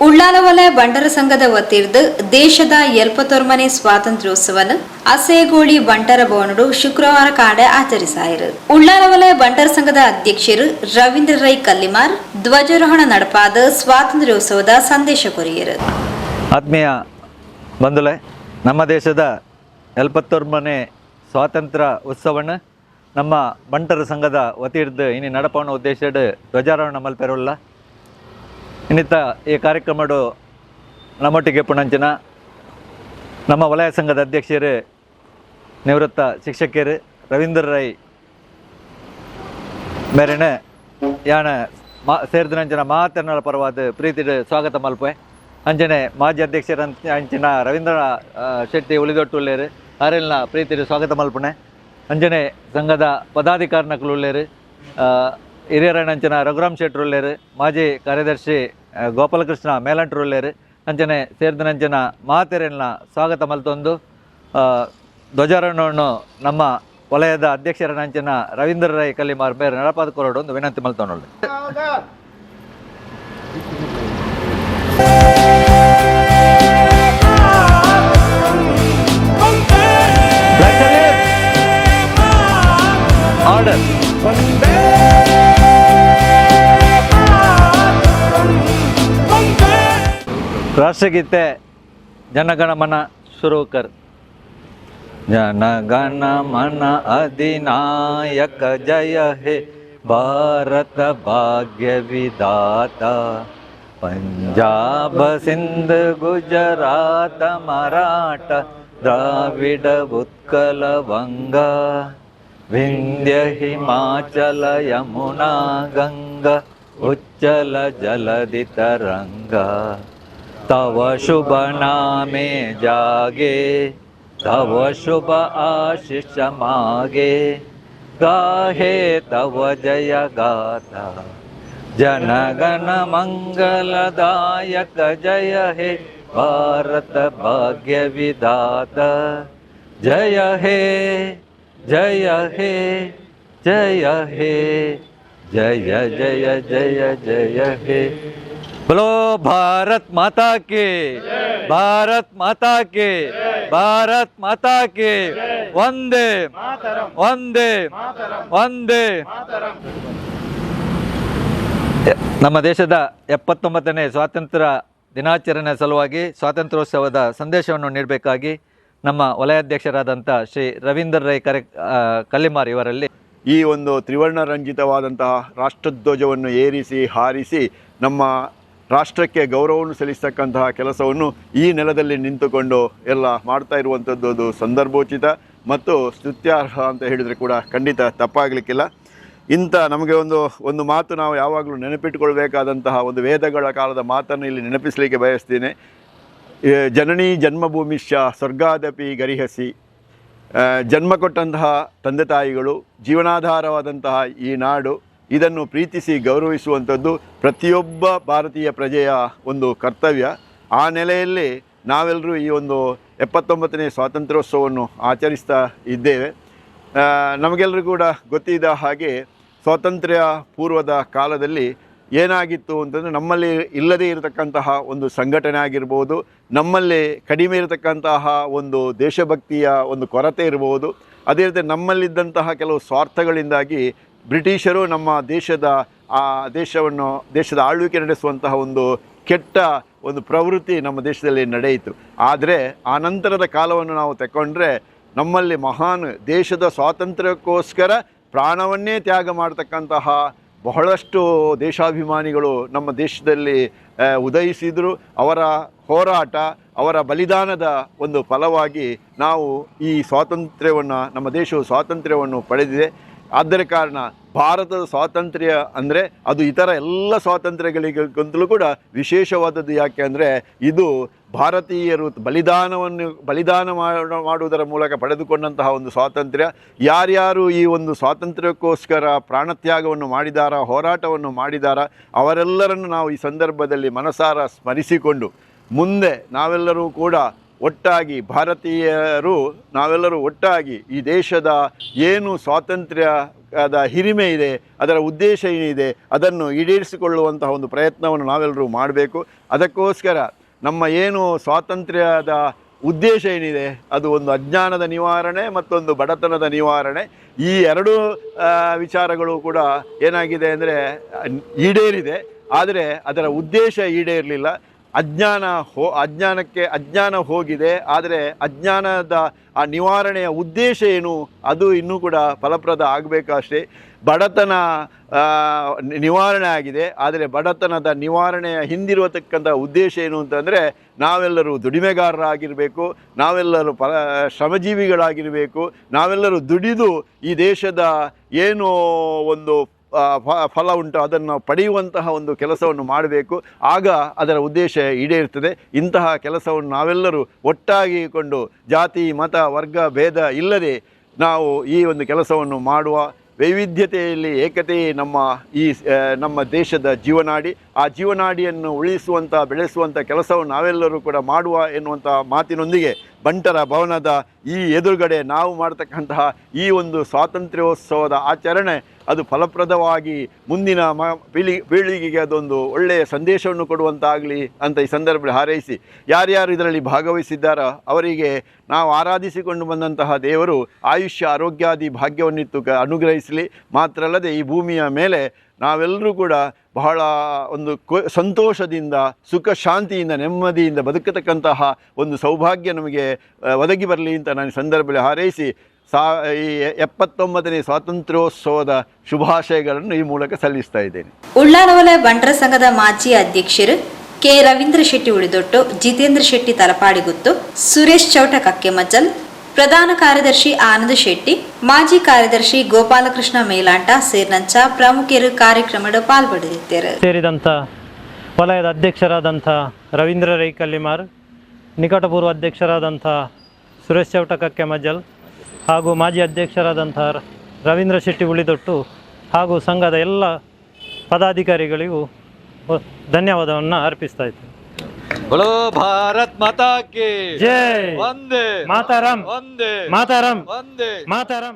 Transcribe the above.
ಉಳ್ಳಾಲವಲಯ ಬಂಟರ ಸಂಘದ ವತಿರ್ದು ದೇಶದ 71ನೇ ಸ್ವಾತಂತ್ರ್ಯೋತ್ಸವನ ಅಸೇಗೋಳಿ ಬಂಟರ ಭವನಡು ಶುಕ್ರವಾರ ಕಾಡೆ ಆಚರಿಸಾಯಿರು. ಉಳ್ಳಾಲವಲಯ ಬಂಟರ ಸಂಘದ ಅಧ್ಯಕ್ಷರು ರವೀಂದ್ರ ರೈ ಕಲ್ಲಿಮಾರ್ ಧ್ವಜಾರೋಹಣ ನಡಪಾದ ಸ್ವಾತಂತ್ರ್ಯೋತ್ಸವದ ಸಂದೇಶ ಕೊರಿಯರು. ಆತ್ಮೀಯ ಬಂಧುಗಳೇ, ನಮ್ಮ ದೇಶದ 71ನೇ ಸ್ವಾತಂತ್ರ್ಯ ಉತ್ಸವನ ನಮ್ಮ ಬಂಟರ ಸಂಘದ ವತಿರ್ದು ಇನ್ನು ನಡಪವನ ಉದ್ದೇಶದ ಧ್ವಜಾರೋಹಣ ಮಲ್ಪೆರುಲ್ಲ. ಇನ್ನಿತ್ತ ಈ ಕಾರ್ಯಕ್ರಮಡು ನಮ್ಮೊಟ್ಟಿಗೆ ಪುಣಂಚಿನ ನಮ್ಮ ವಲಯ ಸಂಘದ ಅಧ್ಯಕ್ಷರು ನಿವೃತ್ತ ಶಿಕ್ಷಕರು ರವೀಂದ್ರ ರೈ ಮೇರೆನೆ ಯಾನ ಸೇರಿದಂಚಿನ ಮಾತನ್ನ ಪರವಾದ ಪ್ರೀತಿದ ಸ್ವಾಗತ ಮಲ್ಪೆ. ಅಂಚನೆ ಮಾಜಿ ಅಧ್ಯಕ್ಷರ ಅಂಚಿನ ರವೀಂದ್ರ ಶೆಟ್ಟಿ ಉಳಿದೊಟ್ಟುಳ್ಳೇರು ಅರೆಲ್ನ ಪ್ರೀತಿದ ಸ್ವಾಗತ ಮಲ್ಪನೆ. ಅಂಜನೆ ಸಂಘದ ಪದಾಧಿಕಾರಿನಕಲು ಉಳ್ಳೇರು ಹಿರಿಯರಣ್ಣಂಚಿನ ರಘುರಾಮ್ ಶೆಟ್ರು ಉಳ್ಳೇರು, ಮಾಜಿ ಕಾರ್ಯದರ್ಶಿ ಗೋಪಾಲಕೃಷ್ಣ ಮೇಲಂಟ್ರು ಉಳ್ಳೇರು. ಅಂಚನೆ ಸೇರಿದಂಚಿನ ಮಾತೆರೆಲ್ನ ಸ್ವಾಗತ ಮಲ್ತೊಂದು ಧ್ವಜಾರೋಹಣವನ್ನು ನಮ್ಮ ವಲಯದ ಅಧ್ಯಕ್ಷರನಂಚಿನ ರವೀಂದ್ರ ರೈ ಕಲ್ಲಿಮಾರ್ ಬೇರೆ ನಡಪಾದ ಕೊರಡು ಒಂದು ವಿನಂತಿ ಮಲ್ತೊಂಡು. ಆರ್ಡರ್ ರಾಷ್ಟ್ರಗೀತೆ ಜನಗಣಮನ ಶುರು ಕರ್. ಜನಗಣ ಮನ ಅಧಿನಾಯಕ ಜಯ ಹೇ ಭಾರತ ಭಾಗ್ಯ ವಿಧಾತ, ಪಂಜಾಬ ಸಿಂಧ್ ಗುಜರಾತ ಮರಾಠ ದ್ರಾವಿಡ ಉತ್ಕಲ ವಂಗ, ವಿಂಧ್ಯ ಹಿಮಾಚಲ ಯಮುನಾ ಗಂಗಾ ಉಚ್ಚಲ ಜಲಧಿ ತರಂಗ, तव शुभ नामे जागे तव शुभ आशीष मागे, गाहे तव जय गाथा जनगण मंगलदायक जय हे भारत भाग्य विधाता, जय हे जय हे जय हे जय जय जय जय हे. बोलो भारत माता के, भारत माता के, भारत माता के, वंदे वंदे वंदे. ನಮ್ಮ ದೇಶದ 79ನೇ ಸ್ವಾತಂತ್ರ್ಯ ದಿನಾಚರಣೆ ಸಲುವಾಗಿ ಸ್ವಾತಂತ್ರ್ಯೋತ್ಸವದ ಸಂದೇಶವನ್ನು ನೀಡಬೇಕಾಗಿ ನಮ್ಮ ವಲಯಾಧ್ಯಕ್ಷರಾದಂಥ ಶ್ರೀ ರವೀಂದ್ರ ರೈ ಕಲ್ಲಿಮಾರ್ ಇವರಲ್ಲಿ ಈ ಒಂದು ತ್ರಿವರ್ಣ ರಂಜಿತವಾದಂತಹ ರಾಷ್ಟ್ರಧ್ವಜವನ್ನು ಏರಿಸಿ ಹಾರಿಸಿ ನಮ್ಮ ರಾಷ್ಟ್ರಕ್ಕೆ ಗೌರವವನ್ನು ಸಲ್ಲಿಸ್ತಕ್ಕಂತಹ ಕೆಲಸವನ್ನು ಈ ನೆಲದಲ್ಲಿ ನಿಂತುಕೊಂಡು ಎಲ್ಲ ಮಾಡ್ತಾ ಇರುವಂಥದ್ದು ಅದು ಸಂದರ್ಭೋಚಿತ ಮತ್ತು ಸ್ತುತ್ಯಾರ್ಹ ಅಂತ ಹೇಳಿದರೆ ಕೂಡ ಖಂಡಿತ ತಪ್ಪಾಗಲಿಕ್ಕಿಲ್ಲ. ಇಂಥ ನಮಗೆ ಒಂದು ಮಾತು ನಾವು ಯಾವಾಗಲೂ ನೆನಪಿಟ್ಟುಕೊಳ್ಬೇಕಾದಂತಹ ಒಂದು ವೇದಗಳ ಕಾಲದ ಮಾತನ್ನು ಇಲ್ಲಿ ನೆನಪಿಸಲಿಕ್ಕೆ ಬಯಸ್ತೀನಿ. ಜನನೀ ಜನ್ಮಭೂಮಿಶ್ಚ ಸ್ವರ್ಗಾದಪಿ ಗರಿಹಸಿ. ಜನ್ಮ ಕೊಟ್ಟಂತಹ ತಂದೆ ತಾಯಿಗಳು, ಜೀವನಾಧಾರವಾದಂತಹ ಈ ನಾಡು, ಇದನ್ನು ಪ್ರೀತಿಸಿ ಗೌರವಿಸುವಂಥದ್ದು ಪ್ರತಿಯೊಬ್ಬ ಭಾರತೀಯ ಪ್ರಜೆಯ ಒಂದು ಕರ್ತವ್ಯ. ಆ ನೆಲೆಯಲ್ಲಿ ನಾವೆಲ್ಲರೂ ಈ ಒಂದು 79ನೇ ಸ್ವಾತಂತ್ರ್ಯೋತ್ಸವವನ್ನು ಆಚರಿಸ್ತಾ ಇದ್ದೇವೆ. ನಮಗೆಲ್ಲರೂ ಕೂಡ ಗೊತ್ತಿದ್ದ ಹಾಗೆ ಸ್ವಾತಂತ್ರ್ಯ ಪೂರ್ವದ ಕಾಲದಲ್ಲಿ ಏನಾಗಿತ್ತು ಅಂತಂದರೆ, ನಮ್ಮಲ್ಲಿ ಇಲ್ಲದೇ ಇರತಕ್ಕಂತಹ ಒಂದು ಸಂಘಟನೆ ಆಗಿರ್ಬೋದು, ನಮ್ಮಲ್ಲಿ ಕಡಿಮೆ ಇರತಕ್ಕಂತಹ ಒಂದು ದೇಶಭಕ್ತಿಯ ಒಂದು ಕೊರತೆ ಇರ್ಬೋದು, ಅದೇ ರೀತಿ ನಮ್ಮಲ್ಲಿದ್ದಂತಹ ಕೆಲವು ಸ್ವಾರ್ಥಗಳಿಂದಾಗಿ ಬ್ರಿಟಿಷರು ನಮ್ಮ ದೇಶದ ಆಳ್ವಿಕೆ ನಡೆಸುವಂತಹ ಒಂದು ಕೆಟ್ಟ ಒಂದು ಪ್ರವೃತ್ತಿ ನಮ್ಮ ದೇಶದಲ್ಲಿ ನಡೆಯಿತು. ಆದರೆ ಆ ನಂತರದ ಕಾಲವನ್ನು ನಾವು ತಗೊಂಡ್ರೆ ನಮ್ಮಲ್ಲಿ ಮಹಾನ್ ದೇಶದ ಸ್ವಾತಂತ್ರ್ಯಕ್ಕೋಸ್ಕರ ಪ್ರಾಣವನ್ನೇ ತ್ಯಾಗ ಮಾಡತಕ್ಕಂತಹ ಬಹಳಷ್ಟು ದೇಶಾಭಿಮಾನಿಗಳು ನಮ್ಮ ದೇಶದಲ್ಲಿ ಉದಯಿಸಿದರು. ಅವರ ಹೋರಾಟ, ಅವರ ಬಲಿದಾನದ ಒಂದು ಫಲವಾಗಿ ನಾವು ಈ ಸ್ವಾತಂತ್ರ್ಯವನ್ನು, ನಮ್ಮ ದೇಶವು ಸ್ವಾತಂತ್ರ್ಯವನ್ನು ಪಡೆದಿದೆ. ಆದ್ದರಿಂದ ಕಾರಣ ಭಾರತದ ಸ್ವಾತಂತ್ರ್ಯ ಅಂದರೆ ಅದು ಇತರ ಎಲ್ಲ ಸ್ವಾತಂತ್ರ್ಯಗಳಿಗಿಂತಲೂ ಕೂಡ ವಿಶೇಷವಾದದ್ದು. ಯಾಕೆ ಅಂದರೆ ಇದು ಭಾರತೀಯರು ಬಲಿದಾನ ಮಾಡುವುದರ ಮೂಲಕ ಪಡೆದುಕೊಂಡಂತಹ ಒಂದು ಸ್ವಾತಂತ್ರ್ಯ. ಯಾರ್ಯಾರು ಈ ಒಂದು ಸ್ವಾತಂತ್ರ್ಯಕ್ಕೋಸ್ಕರ ಪ್ರಾಣತ್ಯಾಗವನ್ನು ಮಾಡಿದಾರ, ಹೋರಾಟವನ್ನು ಮಾಡಿದಾರ, ಅವರೆಲ್ಲರನ್ನು ನಾವು ಈ ಸಂದರ್ಭದಲ್ಲಿ ಮನಸಾರ ಸ್ಮರಿಸಿಕೊಂಡು ಮುಂದೆ ನಾವೆಲ್ಲರೂ ಕೂಡ ಒಟ್ಟಾಗಿ ಭಾರತೀಯರು ನಾವೆಲ್ಲರೂ ಒಟ್ಟಾಗಿ ಈ ದೇಶದ ಏನು ಸ್ವಾತಂತ್ರ್ಯದ ಹಿರಿಮೆ ಇದೆ, ಅದರ ಉದ್ದೇಶ ಏನಿದೆ ಅದನ್ನು ಈಡೇರಿಸಿಕೊಳ್ಳುವಂತಹ ಒಂದು ಪ್ರಯತ್ನವನ್ನು ನಾವೆಲ್ಲರೂ ಮಾಡಬೇಕು. ಅದಕ್ಕೋಸ್ಕರ ನಮ್ಮ ಏನು ಸ್ವಾತಂತ್ರ್ಯದ ಉದ್ದೇಶ ಏನಿದೆ ಅದು ಒಂದು ಅಜ್ಞಾನದ ನಿವಾರಣೆ, ಮತ್ತೊಂದು ಬಡತನದ ನಿವಾರಣೆ. ಈ ಎರಡೂ ವಿಚಾರಗಳು ಕೂಡ ಏನಾಗಿದೆ ಅಂದರೆ ಈಡೇರಿದೆ, ಆದರೆ ಅದರ ಉದ್ದೇಶ ಈಡೇರಲಿಲ್ಲ. ಅಜ್ಞಾನ ಹೋಗಿದೆ, ಆದರೆ ಅಜ್ಞಾನದ ಆ ನಿವಾರಣೆಯ ಉದ್ದೇಶ ಏನು ಅದು ಇನ್ನೂ ಕೂಡ ಫಲಪ್ರದ ಆಗಬೇಕಷ್ಟೇ. ಬಡತನ ನಿವಾರಣೆ ಆಗಿದೆ, ಆದರೆ ಬಡತನದ ನಿವಾರಣೆಯ ಹಿಂದಿರುವತಕ್ಕಂಥ ಉದ್ದೇಶ ಏನು ಅಂತಂದರೆ ನಾವೆಲ್ಲರೂ ದುಡಿಮೆಗಾರರಾಗಿರಬೇಕು, ನಾವೆಲ್ಲರೂ ಶ್ರಮಜೀವಿಗಳಾಗಿರಬೇಕು, ನಾವೆಲ್ಲರೂ ದುಡಿದು ಈ ದೇಶದ ಏನು ಒಂದು ಫಲ ಉಂಟು ಅದನ್ನು ಪಡೆಯುವಂತಹ ಒಂದು ಕೆಲಸವನ್ನು ಮಾಡಬೇಕು. ಆಗ ಅದರ ಉದ್ದೇಶ ಈಡೇರುತ್ತದೆ. ಇಂತಹ ಕೆಲಸವನ್ನು ನಾವೆಲ್ಲರೂ ಒಟ್ಟಾಗಿಕೊಂಡು ಜಾತಿ ಮತ ವರ್ಗ ಭೇದ ಇಲ್ಲದೆ ನಾವು ಈ ಒಂದು ಕೆಲಸವನ್ನು ಮಾಡುವ. ವೈವಿಧ್ಯತೆಯಲ್ಲಿ ಏಕತೆಯೇ ನಮ್ಮ ದೇಶದ ಜೀವನಾಡಿ. ಆ ಜೀವನಾಡಿಯನ್ನು ಉಳಿಸುವಂಥ ಬೆಳೆಸುವಂಥ ಕೆಲಸವನ್ನು ನಾವೆಲ್ಲರೂ ಕೂಡ ಮಾಡುವ ಎನ್ನುವಂಥ ಮಾತಿನೊಂದಿಗೆ ಬಂಟರ ಭವನದ ಈ ಎದುರುಗಡೆ ನಾವು ಮಾಡತಕ್ಕಂತಹ ಈ ಒಂದು ಸ್ವಾತಂತ್ರ್ಯೋತ್ಸವದ ಆಚರಣೆ ಅದು ಫಲಪ್ರದವಾಗಿ ಮುಂದಿನ ಪೀಳಿಗೆಗೆ ಅದೊಂದು ಒಳ್ಳೆಯ ಸಂದೇಶವನ್ನು ಕೊಡುವಂತಾಗಲಿ ಅಂತ ಈ ಸಂದರ್ಭದಲ್ಲಿ ಹಾರೈಸಿ, ಯಾರ್ಯಾರು ಇದರಲ್ಲಿ ಭಾಗವಹಿಸಿದ್ದಾರೋ ಅವರಿಗೆ ನಾವು ಆರಾಧಿಸಿಕೊಂಡು ಬಂದಂತಹ ದೇವರು ಆಯುಷ್ಯ ಆರೋಗ್ಯಾದಿ ಭಾಗ್ಯವನ್ನಿತ್ತು ಅನುಗ್ರಹಿಸಲಿ. ಮಾತ್ರ ಅಲ್ಲದೆ ಈ ಭೂಮಿಯ ಮೇಲೆ ನಾವೆಲ್ಲರೂ ಕೂಡ ಬಹಳ ಒಂದು ಸಂತೋಷದಿಂದ ಸುಖ ಶಾಂತಿಯಿಂದ ನೆಮ್ಮದಿಯಿಂದ ಬದುಕತಕ್ಕಂತಹ ಒಂದು ಸೌಭಾಗ್ಯ ನಮಗೆ ಒದಗಿ ಬರಲಿ ಅಂತ ನಾನು ಸಂದರ್ಭದಲ್ಲಿ ಹಾರೈಸಿ ಈ 79ನೇ ಸ್ವಾತಂತ್ರ್ಯೋತ್ಸವದ ಶುಭಾಶಯಗಳನ್ನು ಈ ಮೂಲಕ ಸಲ್ಲಿಸ್ತಾ ಇದ್ದೇನೆ. ಉಳ್ಳಾಲ ಬಂಟರ ಸಂಘದ ಮಾಜಿ ಅಧ್ಯಕ್ಷರು ಕೆ ರವೀಂದ್ರ ಶೆಟ್ಟಿ ಉಳಿದೊಟ್ಟು, ಜಿತೇಂದ್ರ ಶೆಟ್ಟಿ ತಲಪಾಡಿಗುತ್ತು, ಸುರೇಶ್ ಚೌಟ ಕಕ್ಕೆಮಜ್ಜಲ್, ಪ್ರಧಾನ ಕಾರ್ಯದರ್ಶಿ ಆನಂದ್ ಶೆಟ್ಟಿ, ಮಾಜಿ ಕಾರ್ಯದರ್ಶಿ ಗೋಪಾಲಕೃಷ್ಣ ಮೇಲಾಂಟ ಸೇರಿದಂತ ಪ್ರಮುಖರು ಕಾರ್ಯಕ್ರಮದ ಪಾಲ್ಗೊಳ್ಳಲಿದ್ದಾರೆ. ಸೇರಿದಂಥ ವಲಯದ ಅಧ್ಯಕ್ಷರಾದಂಥ ರವೀಂದ್ರ ರೈ ಕಲ್ಲಿಮಾರ್, ನಿಕಟಪೂರ್ವ ಅಧ್ಯಕ್ಷರಾದಂಥ ಸುರೇಶ್ ಚೌಟ ಕಕ್ಕೆಮಜ್ಜಲ್ ಹಾಗೂ ಮಾಜಿ ಅಧ್ಯಕ್ಷರಾದಂಥ ರವೀಂದ್ರ ಶೆಟ್ಟಿ ಉಳಿದೊಟ್ಟು ಹಾಗೂ ಸಂಘದ ಎಲ್ಲ ಪದಾಧಿಕಾರಿಗಳಿಗೂ ಧನ್ಯವಾದವನ್ನು ಅರ್ಪಿಸ್ತಾ ಇದ್ದೇನೆ. बोलो भारत माता की जय, वंदे मातरम, वंदे मातरम, वंदे मातरम.